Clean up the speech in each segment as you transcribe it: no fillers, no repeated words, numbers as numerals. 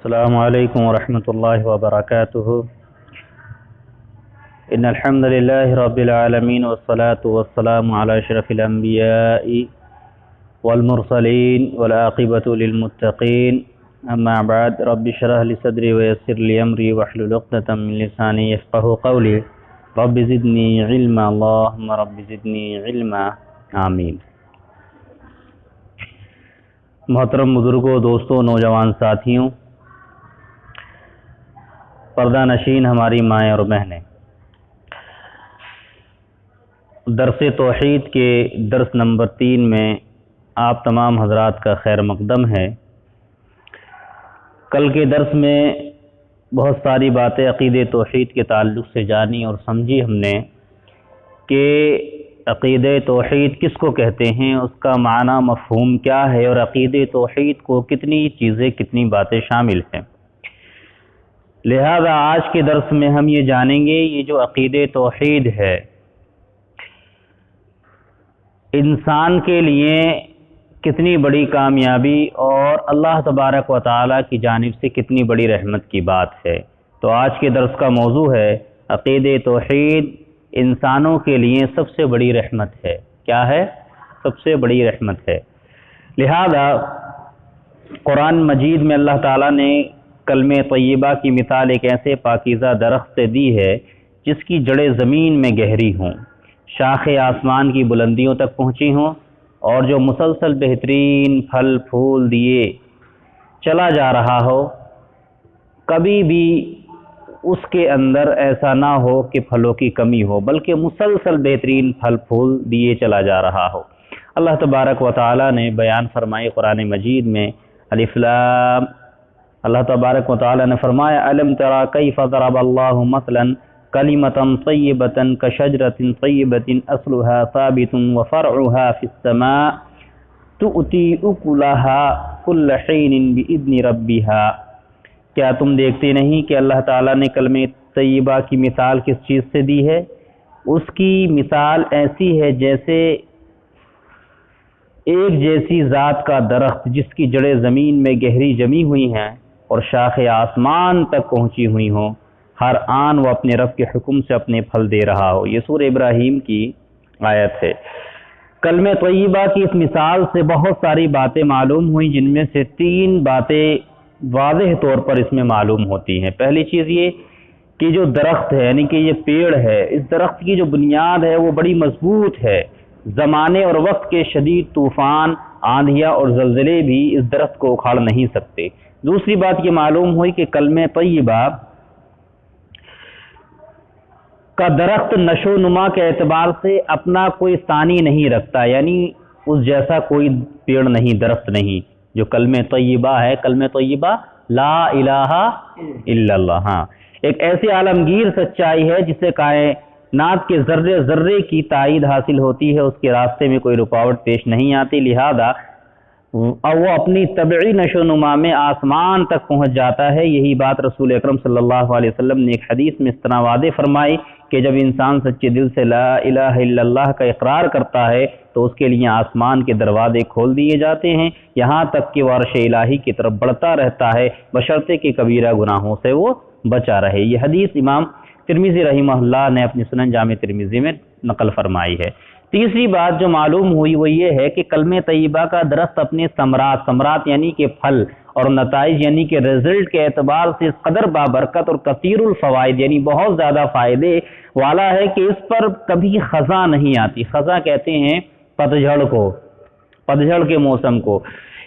السلام علیکم ورحمۃ اللہ وبرکاتہ۔ ان الحمد للہ رب العالمین والصلاة والسلام علی اشرف الانبیاء والمرسلین والعاقبۃ للمتقین، اما بعد رب اشرح لی صدری ویسر لی امری واحلل عقدۃ من لسانی یفقہوا قولی رب زدنی علما اللہم رب زدنی علما آمین۔ محترم بزرگوں، دوستوں، نوجوان ساتھیوں، پردہ نشین ہماری مائیں اور بہنیں، درس توحید کے درس نمبر 3 میں آپ تمام حضرات کا خیر مقدم ہے۔ کل کے درس میں بہت ساری باتیں عقیدہ توحید کے تعلق سے جانی اور سمجھی ہم نے کہ عقیدہ توحید کس کو کہتے ہیں، اس کا معنی مفہوم کیا ہے، اور عقیدہ توحید کو کتنی چیزیں، کتنی باتیں شامل ہیں۔ لہذا آج کے درس میں ہم یہ جانیں گے یہ جو عقیدہ توحید ہے انسان کے لیے کتنی بڑی کامیابی اور اللہ تبارک و تعالیٰ کی جانب سے کتنی بڑی رحمت کی بات ہے۔ تو آج کے درس کا موضوع ہے عقیدہ توحید انسانوں کے لیے سب سے بڑی رحمت ہے۔ کیا ہے؟ سب سے بڑی رحمت ہے۔ لہذا قرآن مجید میں اللہ تعالیٰ نے کلمہ طیبہ کی مثال ایک ایسے پاکیزہ درخت سے دی ہے جس کی جڑیں زمین میں گہری ہوں، شاخیں آسمان کی بلندیوں تک پہنچی ہوں، اور جو مسلسل بہترین پھل پھول دیے چلا جا رہا ہو، کبھی بھی اس کے اندر ایسا نہ ہو کہ پھلوں کی کمی ہو، بلکہ مسلسل بہترین پھل پھول دیے چلا جا رہا ہو۔ اللہ تبارک و تعالیٰ نے بیان فرمائی قرآن مجید میں، الف لام، اللہ تبارک و تعالیٰ نے فرمایا الم تری کیف ضرب اللہ مثلا کلمۃ طیبۃ کشجرۃ طیبۃ اصلها ثابت وفرعها فی السماء تؤتی اکلها کل حین باذن ربها۔ کیا تم دیکھتے نہیں کہ اللہ تعالیٰ نے کلمہ طیبہ کی مثال کس چیز سے دی ہے؟ اس کی مثال ایسی ہے جیسے ایک جیسی ذات کا درخت جس کی جڑیں زمین میں گہری جمی ہوئی ہیں اور شاخیں آسمان تک پہنچی ہوئی ہوں، ہر آن وہ اپنے رب کے حکم سے اپنے پھل دے رہا ہو۔ یہ سورہ ابراہیم کی آیت ہے۔ کلمہ طیبہ کی اس مثال سے بہت ساری باتیں معلوم ہوئیں، جن میں سے 3 باتیں واضح طور پر اس میں معلوم ہوتی ہیں۔ پہلی چیز یہ کہ جو درخت ہے، یعنی کہ یہ پیڑ ہے، اس درخت کی جو بنیاد ہے وہ بڑی مضبوط ہے۔ زمانے اور وقت کے شدید طوفان، آندھیاں اور زلزلے بھی اس درخت کو اکھاڑ نہیں سکتے۔ دوسری بات یہ معلوم ہوئی کہ کلمہ طیبہ کا درخت نشو و نما کے اعتبار سے اپنا کوئی ثانی نہیں رکھتا، یعنی اس جیسا کوئی پیڑ نہیں، درخت نہیں۔ جو کلمہ طیبہ ہے، کلمہ طیبہ لا الہ الا اللہ، ہاں، ایک ایسی عالمگیر سچائی ہے جسے کائنات کے ذرے ذرے کی تائید حاصل ہوتی ہے، اس کے راستے میں کوئی رکاوٹ پیش نہیں آتی، لہذا اور وہ اپنی طبعی نشو و نما میں آسمان تک پہنچ جاتا ہے۔ یہی بات رسول اکرم صلی اللہ علیہ وسلم نے ایک حدیث میں اس طرح واضح فرمائی کہ جب انسان سچے دل سے لا الہ الا اللہ کا اقرار کرتا ہے تو اس کے لیے آسمان کے دروازے کھول دیے جاتے ہیں، یہاں تک کہ وہ عرش الہی کی طرف بڑھتا رہتا ہے، بشرطے کہ کبیرہ گناہوں سے وہ بچا رہے۔ یہ حدیث امام ترمذی رحمہ اللہ نے اپنی سنن جامع ترمذی میں نقل فرمائی ہے۔ تیسری بات جو معلوم ہوئی وہ یہ ہے کہ کلمہ طیبہ کا درخت اپنے ثمرات یعنی کہ پھل اور نتائج یعنی کہ رزلٹ کے اعتبار سے اس قدر بابرکت اور کثیر الفوائد یعنی بہت زیادہ فائدے والا ہے کہ اس پر کبھی خزاں نہیں آتی۔ خزاں کہتے ہیں پتجھڑ کو، پتجھڑ کے موسم کو۔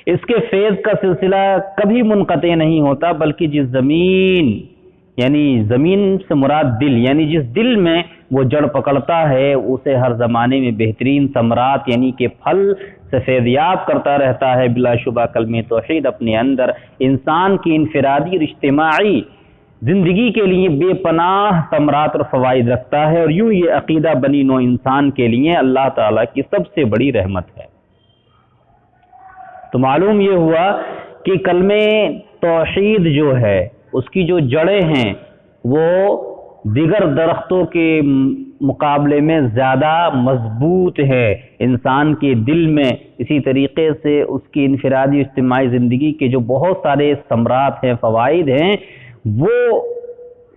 اس کے فیض کا سلسلہ کبھی منقطع نہیں ہوتا، بلکہ جس زمین، یعنی زمین سے مراد دل، یعنی جس دل میں وہ جڑ پکڑتا ہے اسے ہر زمانے میں بہترین ثمرات یعنی کہ پھل سے فیضیاب کرتا رہتا ہے۔ بلا شبہ کلمہ توحید اپنے اندر انسان کی انفرادی اور اجتماعی زندگی کے لیے بے پناہ ثمرات اور فوائد رکھتا ہے، اور یوں یہ عقیدہ بنی نوع انسان کے لیے اللہ تعالیٰ کی سب سے بڑی رحمت ہے۔ تو معلوم یہ ہوا کہ کلمہ توحید جو ہے اس کی جو جڑیں ہیں وہ دیگر درختوں کے مقابلے میں زیادہ مضبوط ہے انسان کے دل میں۔ اسی طریقے سے اس کی انفرادی اجتماعی زندگی کے جو بہت سارے ثمرات ہیں، فوائد ہیں، وہ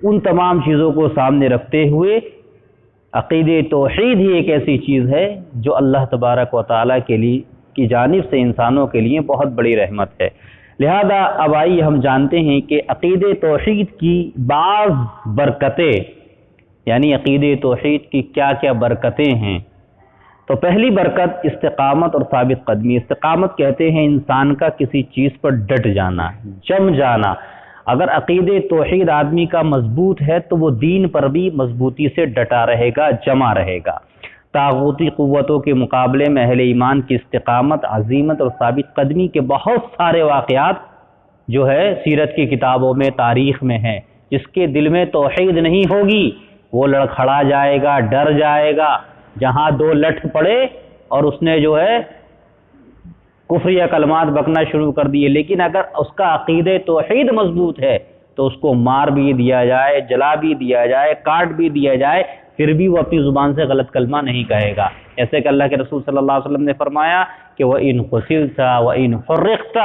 ان تمام چیزوں کو سامنے رکھتے ہوئے عقید توحید ہی ایک ایسی چیز ہے جو اللہ تبارک و تعالیٰ کے لیے کی جانب سے انسانوں کے لیے بہت بڑی رحمت ہے۔ لہذا اب آئیے ہم جانتے ہیں کہ عقید توحید کی بعض برکتیں، یعنی عقید توحید کی کیا کیا برکتیں ہیں۔ تو پہلی برکت استقامت اور ثابت قدمی۔ استقامت کہتے ہیں انسان کا کسی چیز پر ڈٹ جانا، جم جانا۔ اگر عقید توحید آدمی کا مضبوط ہے تو وہ دین پر بھی مضبوطی سے ڈٹا رہے گا، جمع رہے گا۔ طاغوتی قوتوں کے مقابلے میں اہل ایمان کی استقامت، عزیمت اور ثابت قدمی کے بہت سارے واقعات جو ہے سیرت کی کتابوں میں، تاریخ میں ہیں۔ جس کے دل میں توحید نہیں ہوگی وہ لڑکھڑا جائے گا، ڈر جائے گا۔ جہاں دو لٹھ پڑے اور اس نے جو ہے کفریہ کلمات بکنا شروع کر دیے، لیکن اگر اس کا عقید توحید مضبوط ہے تو اس کو مار بھی دیا جائے، جلا بھی دیا جائے، کاٹ بھی دیا جائے، پھر بھی وہ اپنی زبان سے غلط کلمہ نہیں کہے گا۔ ایسے کہ اللہ کے رسول صلی اللہ علیہ وسلم نے فرمایا کہ وَإِنْ قُتِلْتَ وَإِنْ حُرِّقْتَ،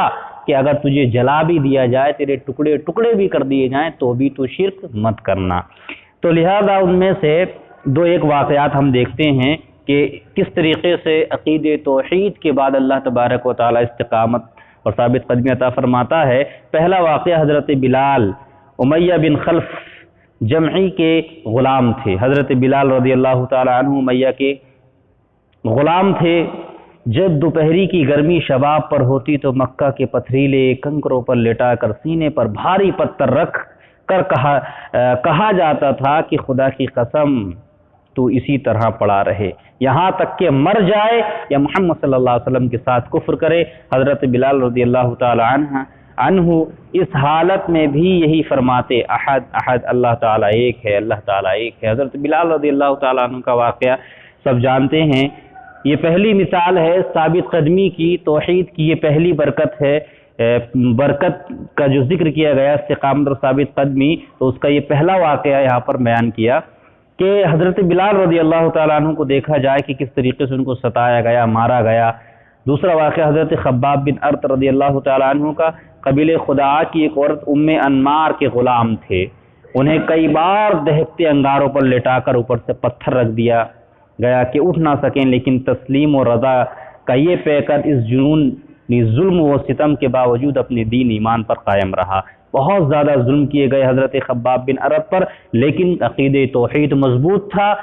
کہ اگر تجھے جلا بھی دیا جائے، تیرے ٹکڑے ٹکڑے بھی کر دیے جائیں تو بھی تو شرک مت کرنا۔ تو لہذا ان میں سے دو ایک واقعات ہم دیکھتے ہیں کہ کس طریقے سے عقید توحید کے بعد اللہ تبارک و تعالی استقامت اور ثابت قدمی عطا فرماتا ہے۔ پہلا واقعہ حضرت بلال، امیہ بن خلف جمعی کے غلام تھے۔ حضرت بلال رضی اللہ تعالی عنہ امیہ کے غلام تھے۔ جب دوپہری کی گرمی شباب پر ہوتی تو مکہ کے پتھریلے کنکروں پر لٹا کر سینے پر بھاری پتھر رکھ کر کہا جاتا تھا کہ خدا کی قسم تو اسی طرح پڑا رہے یہاں تک کہ مر جائے یا محمد صلی اللہ علیہ وسلم کے ساتھ کفر کرے۔ حضرت بلال رضی اللہ تعالی عنہ اس حالت میں بھی یہی فرماتے، احد احد، اللہ تعالیٰ ایک ہے، اللہ تعالیٰ ایک ہے۔ حضرت بلال رضی اللہ تعالی عنہ کا واقعہ سب جانتے ہیں۔ یہ پہلی مثال ہے ثابت قدمی کی، توحید کی یہ پہلی برکت ہے۔ برکت کا جو ذکر کیا گیا استقامت اور ثابت قدمی، تو اس کا یہ پہلا واقعہ یہاں پر بیان کیا کہ حضرت بلال رضی اللہ تعالیٰ عنہ کو دیکھا جائے کہ کس طریقے سے ان کو ستایا گیا، مارا گیا۔ دوسرا واقعہ حضرت خباب بن ارت رضی اللہ تعالیٰ عنہ کا۔ قبیلہ خداعہ کی ایک عورت ام انمار کے غلام تھے، انہیں کئی بار دہکتے انگاروں پر لٹا کر اوپر سے پتھر رکھ دیا گیا کہ اٹھ نہ سکیں، لیکن تسلیم و رضا کا یہ پے کر اس جنون ظلم و ستم کے باوجود اپنے دین ایمان پر قائم رہا۔ بہت زیادہ ظلم کیے گئے حضرت خباب بن ارت پر، لیکن عقید توحید مضبوط تھا،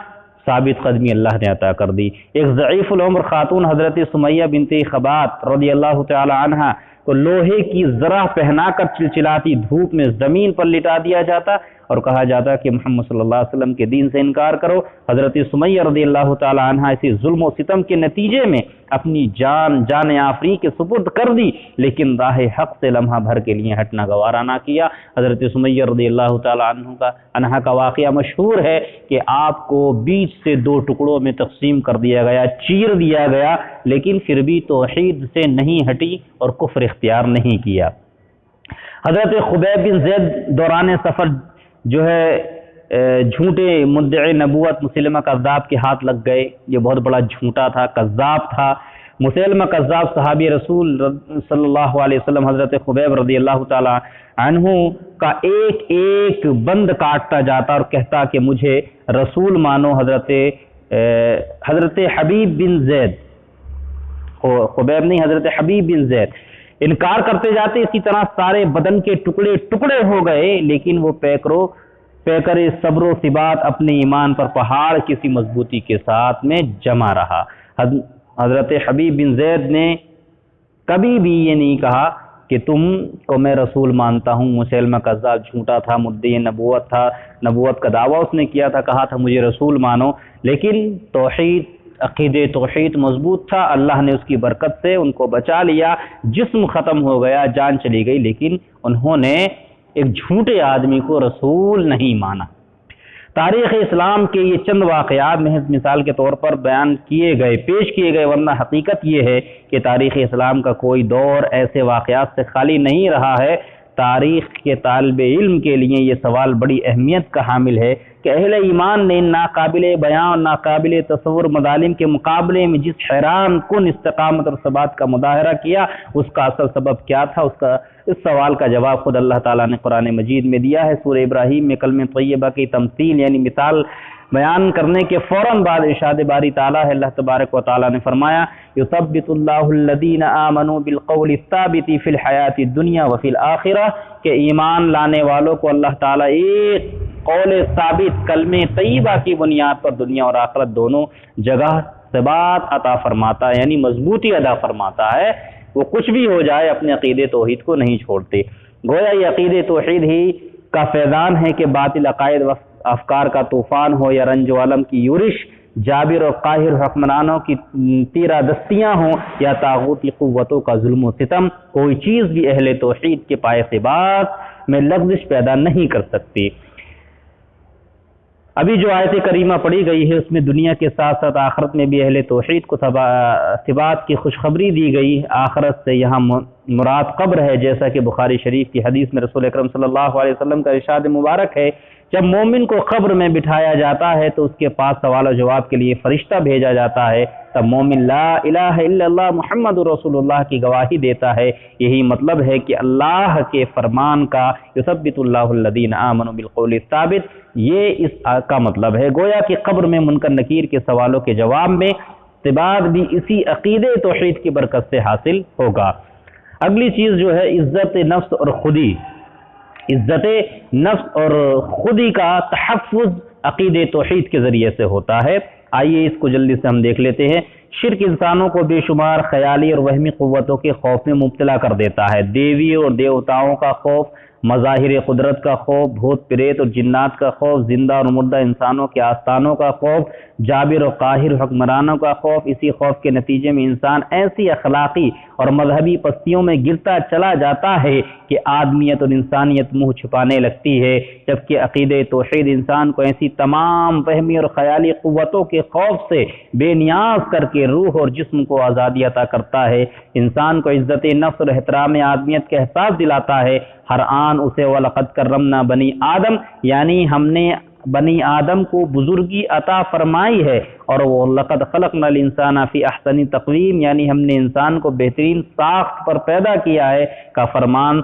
ثابت قدمی اللہ نے عطا کر دی۔ ایک ضعیف العمر خاتون حضرت سمیہ بنت خبات رضی اللہ تعالی عنہا کو لوہے کی زرہ پہنا کر چلچلاتی دھوپ میں زمین پر لٹا دیا جاتا اور کہا جاتا کہ محمد صلی اللہ علیہ وسلم کے دین سے انکار کرو۔ حضرت سمیہ رضی اللہ تعالی عنہا اسی ظلم و ستم کے نتیجے میں اپنی جان آفری کے سپرد کر دی، لیکن راہ حق سے لمحہ بھر کے لیے ہٹنا گوارا نہ کیا۔ حضرت سمیہ رضی اللہ تعالی عنہا کا واقعہ مشہور ہے کہ آپ کو بیچ سے دو ٹکڑوں میں تقسیم کر دیا گیا، چیر دیا گیا، لیکن پھر بھی توحید سے نہیں ہٹی اور کفر اختیار نہیں کیا۔ حضرت خبیب بن زید دوران سفر جو ہے جھوٹے مدعی نبوت مسلمہ کذاب کے ہاتھ لگ گئے۔ یہ بہت بڑا جھوٹا تھا، کذاب تھا۔ مسلمہ کذاب صحابی رسول صلی اللہ علیہ وسلم حضرت خبیب رضی اللہ تعالی عنہ کا ایک ایک بند کاٹتا جاتا اور کہتا کہ مجھے رسول مانو۔ حضرت حبیب بن زید، خبیب نہیں، حضرت حبیب بن زید انکار کرتے جاتے، اسی طرح سارے بدن کے ٹکڑے ٹکڑے ہو گئے، لیکن وہ پیکر صبر و ثبات اپنے ایمان پر پہاڑ کسی مضبوطی کے ساتھ میں جمع رہا۔ حضرت حبیب بن زید نے کبھی بھی یہ نہیں کہا کہ تم کو میں رسول مانتا ہوں۔ مسلمہ کذاب جھوٹا تھا، مدعی نبوت تھا، نبوت کا دعویٰ اس نے کیا تھا، کہا تھا مجھے رسول مانو، لیکن توحید عقید توحید مضبوط تھا۔ اللہ نے اس کی برکت سے ان کو بچا لیا، جسم ختم ہو گیا، جان چلی گئی، لیکن انہوں نے ایک جھوٹے آدمی کو رسول نہیں مانا۔ تاریخ اسلام کے یہ چند واقعات محض مثال کے طور پر بیان کیے گئے، پیش کیے گئے، ورنہ حقیقت یہ ہے کہ تاریخ اسلام کا کوئی دور ایسے واقعات سے خالی نہیں رہا ہے تاریخ کے طالب علم کے لیے یہ سوال بڑی اہمیت کا حامل ہے کہ اہل ایمان نے ناقابل بیان ناقابل تصور مظالم کے مقابلے میں جس حیران کن استقامت اور ثبات کا مظاہرہ کیا، اس کا اصل سبب کیا تھا؟ اس سوال کا جواب خود اللہ تعالیٰ نے قرآن مجید میں دیا ہے۔ سورہ ابراہیم میں کلمہ طیبہ کی تمثیل یعنی مثال بیان کرنے کے فوراً بعد ارشاد باری تعالیٰ ہے، اللہ تبارک و تعالیٰ نے فرمایا یثبت اللہ الذین آمنوا بالقول الثابت فی الحیات الدنیا وفی الآخرہ، کہ ایمان لانے والوں کو اللہ تعالیٰ ایک قول ثابت کلمہ طیبہ کی بنیاد پر دنیا اور آخرت دونوں جگہ ثبات عطا فرماتا ہے، یعنی مضبوطی عطا فرماتا ہے۔ وہ کچھ بھی ہو جائے اپنے عقیدے توحید کو نہیں چھوڑتے۔ گویا یہ عقیدے توحید ہی کا فیضان ہے کہ باطل عقائد و افکار کا طوفان ہو یا رنج و علم کی یورش، جابر اور قاہر حکمرانوں کی تیرہ دستیاں ہوں یا طاغوتی قوتوں کا ظلم و ستم، کوئی چیز بھی اہل توحید کے پائے ثبات میں لغزش پیدا نہیں کر سکتی۔ ابھی جو آیت کریمہ پڑھی گئی ہے اس میں دنیا کے ساتھ ساتھ آخرت میں بھی اہل توحید کو ثبات کی خوشخبری دی گئی۔ آخرت سے یہاں مراد قبر ہے، جیسا کہ بخاری شریف کی حدیث میں رسول اکرم صلی اللہ علیہ وسلم کا ارشاد مبارک ہے، جب مومن کو قبر میں بٹھایا جاتا ہے تو اس کے پاس سوال و جواب کے لیے فرشتہ بھیجا جاتا ہے، تب مومن لا الہ الا اللہ محمد رسول اللہ کی گواہی دیتا ہے۔ یہی مطلب ہے کہ اللہ کے فرمان کا یثبت اللہ الذین آمنوا بالقول الثابت، یہ اس کا مطلب ہے۔ گویا کہ قبر میں منکر نکیر کے سوالوں کے جواب میں ثبات بھی اسی عقیدے توحید کی برکت سے حاصل ہوگا۔ اگلی چیز جو ہے عزت نفس اور خودی، عزت نفس اور خودی کا تحفظ عقیدے توحید کے ذریعے سے ہوتا ہے۔ آئیے اس کو جلدی سے ہم دیکھ لیتے ہیں۔ شرک انسانوں کو بے شمار خیالی اور وہمی قوتوں کے خوف میں مبتلا کر دیتا ہے۔ دیوی اور دیوتاؤں کا خوف، مظاہر قدرت کا خوف، بھوت پریت اور جنات کا خوف، زندہ اور مردہ انسانوں کے آستانوں کا خوف، جابر و قاہر حکمرانوں کا خوف۔ اسی خوف کے نتیجے میں انسان ایسی اخلاقی اور مذہبی پستیوں میں گرتا چلا جاتا ہے کہ آدمیت اور انسانیت منہ چھپانے لگتی ہے، جبکہ عقیدہ توحید انسان کو ایسی تمام وہمی اور خیالی قوتوں کے خوف سے بے نیاز کر کے روح اور جسم کو آزادی عطا کرتا ہے۔ انسان کو عزت نفس اور احترام آدمیت کا احساس دلاتا ہے۔ ہر آن اسے وَلَقَدْ كَرَّمْنَا بنی آدم، یعنی ہم نے بنی آدم کو بزرگی عطا فرمائی ہے، اور وہ لقد خلقنا الانسان فی احسن تقویم، یعنی ہم نے انسان کو بہترین ساخت پر پیدا کیا ہے کا فرمان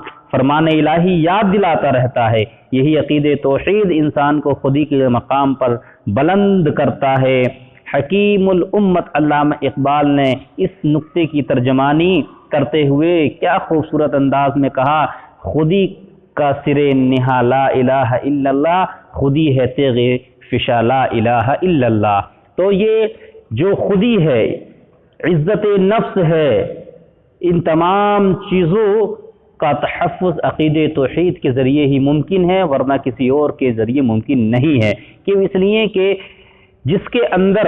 الہی یاد دلاتا رہتا ہے۔ یہی عقید توحید انسان کو خودی کے مقام پر بلند کرتا ہے۔ حکیم الامت علامہ اقبال نے اس نقطے کی ترجمانی کرتے ہوئے کیا خوبصورت انداز میں کہا، خودی کا سرے نہا لا الہ الا اللہ، خودی ہے تیغ فشا لا الہ الا اللہ۔ تو یہ جو خودی ہے، عزت نفس ہے، ان تمام چیزوں کا تحفظ عقید توحید کے ذریعے ہی ممکن ہے، ورنہ کسی اور کے ذریعے ممکن نہیں ہے۔ کیوں؟ اس لیے کہ جس کے اندر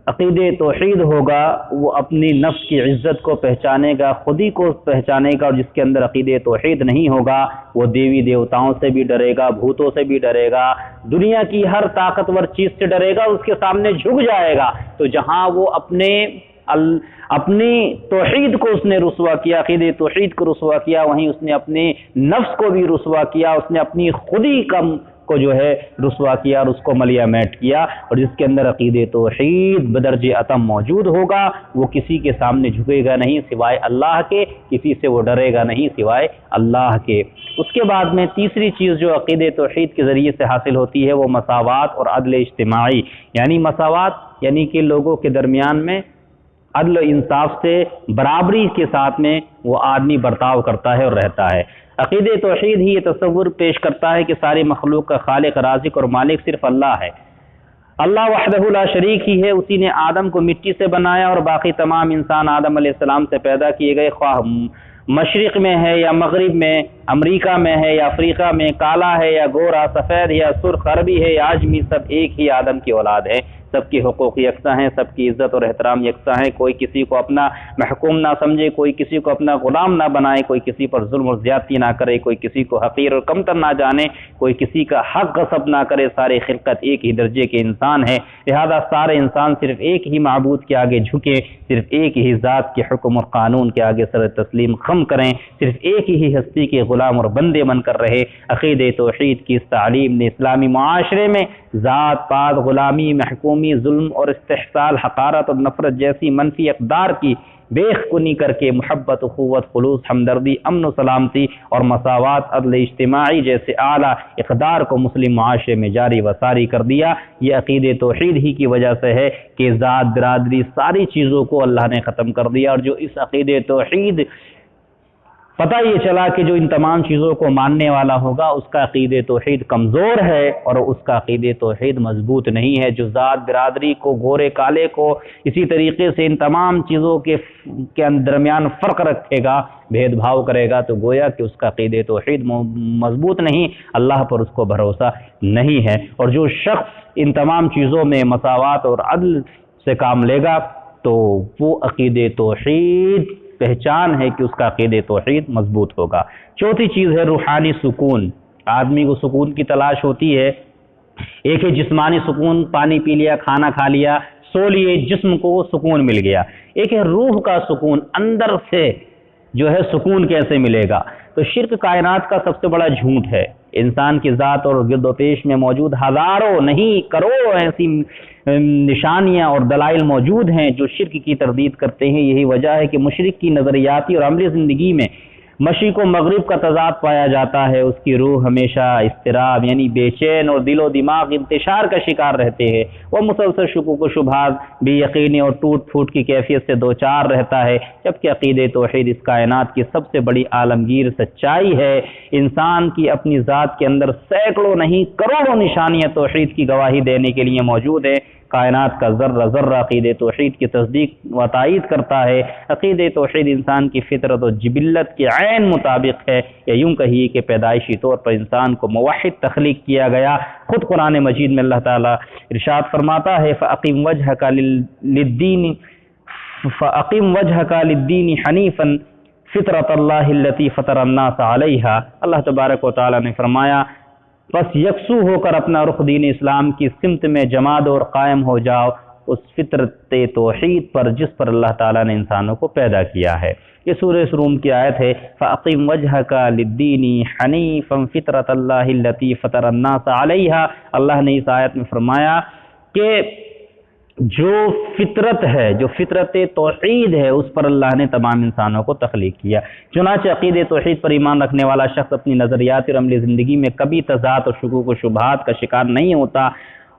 عقید توحید ہوگا وہ اپنی نفس کی عزت کو پہچانے گا، خودی کو پہچانے گا، اور جس کے اندر عقید توحید نہیں ہوگا وہ دیوی دیوتاؤں سے بھی ڈرے گا، بھوتوں سے بھی ڈرے گا، دنیا کی ہر طاقتور چیز سے ڈرے گا، اس کے سامنے جھک جائے گا۔ تو جہاں وہ اپنی توحید کو اس نے رسوا کیا، عقید توحید کو رسوا کیا، وہیں اس نے اپنے نفس کو بھی رسوا کیا، اس نے اپنی خودی کو جو ہے رسوا کیا اور اس کو ملیا میٹ کیا۔ اور جس کے اندر عقید توحید بدرجہ اتم موجود ہوگا وہ کسی کے سامنے جھکے گا نہیں سوائے اللہ کے، کسی سے وہ ڈرے گا نہیں سوائے اللہ کے۔ اس کے بعد میں تیسری چیز جو عقید توحید کے ذریعے سے حاصل ہوتی ہے وہ مساوات اور عدل اجتماعی، یعنی مساوات یعنی کہ لوگوں کے درمیان میں عدل و انصاف سے برابری کے ساتھ میں وہ آدمی برتاؤ کرتا ہے اور رہتا ہے۔ عقید توحید ہی یہ تصور پیش کرتا ہے کہ ساری مخلوق کا خالق، رازق اور مالک صرف اللہ ہے۔ اللہ وحدہ لا شریک ہی ہے، اسی نے آدم کو مٹی سے بنایا اور باقی تمام انسان آدم علیہ السلام سے پیدا کیے گئے، خواہ مشرق میں ہے یا مغرب میں، امریکہ میں ہے یا افریقہ میں، کالا ہے یا گورا، سفید یا سرخ، عربی ہے یا عجمی، سب ایک ہی آدم کی اولاد ہے۔ سب کے حقوق یکساں ہیں، سب کی عزت اور احترام یکساں ہیں، کوئی کسی کو اپنا محکوم نہ سمجھے، کوئی کسی کو اپنا غلام نہ بنائے، کوئی کسی پر ظلم اور زیادتی نہ کرے، کوئی کسی کو حقیر اور کمتر نہ جانے، کوئی کسی کا حق غصب نہ کرے، سارے خلقت ایک ہی درجے کے انسان ہیں، لہذا سارے انسان صرف ایک ہی معبود کے آگے جھکیں، صرف ایک ہی ذات کے حکم اور قانون کے آگے سر تسلیم خم کریں، صرف ایک ہی ہستی کے غلام اور بندے بن کر رہے۔ عقید توحید کی اس تعلیم نے اسلامی معاشرے میں ذات پات، غلامی، محکومی، ظلم اور استحصال، حقارت اور نفرت جیسی منفی اقدار کی بیخ کنی کر کے محبت، اخوت، خلوص، ہمدردی، امن و سلامتی اور مساوات، عدل اجتماعی جیسے اعلیٰ اقدار کو مسلم معاشرے میں جاری و ساری کر دیا۔ یہ عقید توحید ہی کی وجہ سے ہے کہ ذات، برادری، ساری چیزوں کو اللہ نے ختم کر دیا، اور جو اس عقید توحید پتہ یہ چلا کہ جو ان تمام چیزوں کو ماننے والا ہوگا اس کا عقید توحید کمزور ہے اور اس کا عقید توحید مضبوط نہیں ہے۔ جو ذات، برادری کو، گورے کالے کو، اسی طریقے سے ان تمام چیزوں کے درمیان فرق رکھے گا، بھید بھاؤ کرے گا، تو گویا کہ اس کا عقید توحید مضبوط نہیں، اللہ پر اس کو بھروسہ نہیں ہے۔ اور جو شخص ان تمام چیزوں میں مساوات اور عدل سے کام لے گا تو وہ عقید توحید پہچان ہے کہ اس کا عقید توحید مضبوط ہوگا۔ چوتھی چیز ہے روحانی سکون۔ آدمی کو سکون کی تلاش ہوتی ہے۔ ایک ہے جسمانی سکون، پانی پی لیا، کھانا کھا لیا، سو لیے، جسم کو وہ سکون مل گیا۔ ایک ہے روح کا سکون، اندر سے جو ہے سکون کیسے ملے گا؟ تو شرک کائنات کا سب سے بڑا جھوٹ ہے۔ انسان کی ذات اور گرد و پیش میں موجود ہزاروں نہیں کروڑوں ایسی نشانیاں اور دلائل موجود ہیں جو شرک کی تردید کرتے ہیں۔ یہی وجہ ہے کہ مشرک کی نظریاتی اور عملی زندگی میں مشرق و مغرب کا تضاد پایا جاتا ہے۔ اس کی روح ہمیشہ اضطراب یعنی بے چین اور دل و دماغ انتشار کا شکار رہتے ہیں۔ وہ مسلسل شکوک و شبہات، بے یقینی اور ٹوٹ پھوٹ کی کیفیت سے دوچار رہتا ہے، جبکہ عقید توحید اس کائنات کی سب سے بڑی عالمگیر سچائی ہے۔ انسان کی اپنی ذات کے اندر سینکڑوں نہیں کروڑوں نشانیاں توحید کی گواہی دینے کے لیے موجود ہیں۔ کائنات کا ذرہ ذرہ عقید توحید کی تصدیق و تائید کرتا ہے۔ عقید توحید انسان کی فطرت و جبلت کے عین مطابق ہے، یا یوں کہیے کہ پیدائشی طور پر انسان کو موحد تخلیق کیا گیا۔ خود قرآن مجید میں اللہ تعالیٰ ارشاد فرماتا ہے فَأَقِمْ وَجْهَكَ لِلدِّينِ حَنِيفًا فِطْرَةَ اللَّهِ الَّتِي فَطَرَ النَّاسَ عَلَيْهَا۔ اللہ تبارک و تعالیٰ نے فرمایا بس یکسو ہو کر اپنا رخ دین اسلام کی سمت میں جما دو اور قائم ہو جاؤ اس فطرت توحید پر جس پر اللہ تعالیٰ نے انسانوں کو پیدا کیا ہے۔ یہ سورہ روم کی آیت ہے فَأَقِمْ وَجْهَكَ لِلدِّينِ حَنِيفًا فِطْرَةَ اللَّهِ الَّتِي فَطَرَ النَّاسَ عَلَيْهَا۔ اللہ نے اس آیت میں فرمایا کہ جو فطرت ہے، جو فطرت توحید ہے، اس پر اللہ نے تمام انسانوں کو تخلیق کیا۔ چنانچہ عقید توحید پر ایمان رکھنے والا شخص اپنی نظریاتی اور عملی زندگی میں کبھی تضاد اور شکوک و شبہات کا شکار نہیں ہوتا۔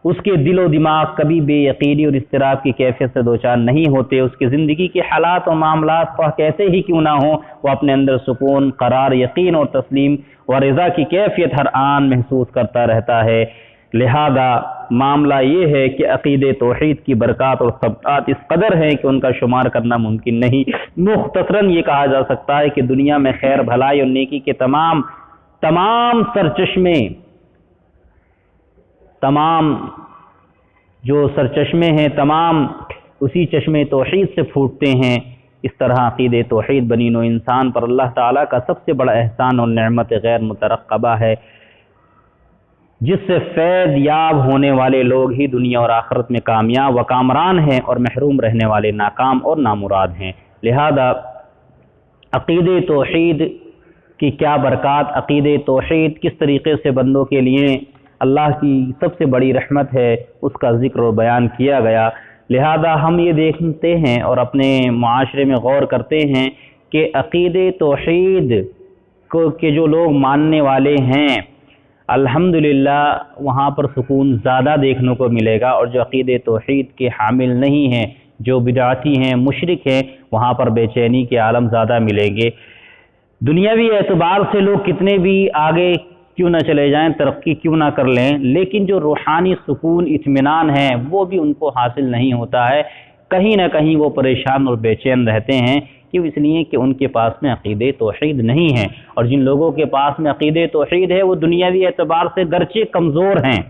اس کے دل و دماغ کبھی بے یقینی اور اضطراب کی کیفیت سے دوچار نہیں ہوتے۔ اس کی زندگی کے حالات و معاملات خواہ کیسے ہی کیوں نہ ہوں، وہ اپنے اندر سکون، قرار، یقین اور تسلیم و رضا کی کیفیت ہر آن محسوس کرتا رہتا ہے۔ لہذا معاملہ یہ ہے کہ عقید توحید کی برکات اور ثبات اس قدر ہیں کہ ان کا شمار کرنا ممکن نہیں۔ مختصراً یہ کہا جا سکتا ہے کہ دنیا میں خیر، بھلائی اور نیکی کے تمام جو سرچشمے ہیں تمام اسی چشمے توحید سے پھوٹتے ہیں۔ اس طرح عقید توحید بنی نوع انسان پر اللہ تعالیٰ کا سب سے بڑا احسان اور نعمت غیر مترقبہ ہے، جس سے فیض یاب ہونے والے لوگ ہی دنیا اور آخرت میں کامیاب و کامران ہیں، اور محروم رہنے والے ناکام اور نامراد ہیں۔ لہذا عقید توحید کی کیا برکات، عقید توحید کس طریقے سے بندوں کے لیے اللہ کی سب سے بڑی رحمت ہے، اس کا ذکر و بیان کیا گیا۔ لہذا ہم یہ دیکھتے ہیں اور اپنے معاشرے میں غور کرتے ہیں کہ عقید توحید کے جو لوگ ماننے والے ہیں الحمدللہ وہاں پر سکون زیادہ دیکھنے کو ملے گا، اور جو عقید توحید کے حامل نہیں ہیں، جو بدعتی ہیں، مشرک ہیں، وہاں پر بے چینی کے عالم زیادہ ملیں گے۔ دنیاوی اعتبار سے لوگ کتنے بھی آگے کیوں نہ چلے جائیں، ترقی کیوں نہ کر لیں، لیکن جو روحانی سکون، اطمینان ہے وہ بھی ان کو حاصل نہیں ہوتا ہے۔ کہیں نہ کہیں وہ پریشان اور بے چین رہتے ہیں، کیوں؟ اس لیے کہ ان کے پاس میں عقید توحید نہیں ہے، اور جن لوگوں کے پاس میں عقید توحید ہے وہ دنیاوی اعتبار سے گرچہ کمزور ہیں،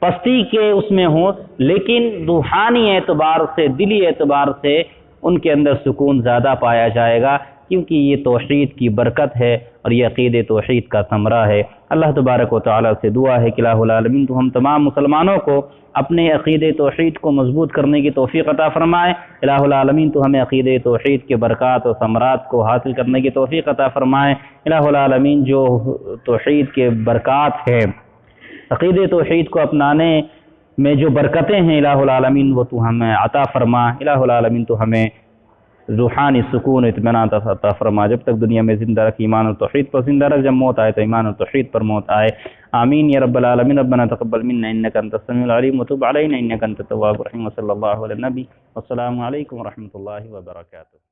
پستی کے اس میں ہوں، لیکن روحانی اعتبار سے، دلی اعتبار سے ان کے اندر سکون زیادہ پایا جائے گا، کیونکہ یہ توحید کی برکت ہے اور یہ عقید توحید کا ثمرہ ہے۔ اللہ تبارک و تعالیٰ سے دعا ہے کہ الہ العالمین تو ہم تمام مسلمانوں کو اپنے عقید توحید کو مضبوط کرنے کی توفیق عطا فرمائے۔ الہ العالمین تو ہمیں عقید توحید کے برکات اور ثمرات کو حاصل کرنے کی توفیق عطا فرمائے۔ الہ العالمین جو توحید کے برکات ہیں، عقید توحید کو اپنانے میں جو برکتیں ہیں، الہ العالمین وہ تو ہمیں عطا فرما۔ الہ العالمین تو ہمیں روحانی سکون اطمینان عطا فرما، جب تک دنیا میں زندہ رکھ ایمان اور توحید پر زندہ رکھ، جب موت آئے تو ایمان اور توحید پر موت آئے۔ آمین یا رب العالمین۔ ربنا تقبل منا انک انت السمیع العلیم وتب علینا انک انت التواب الرحیم، وصلی اللہ علی النبی، والسلام علیکم ورحمۃ اللہ وبرکاتہ۔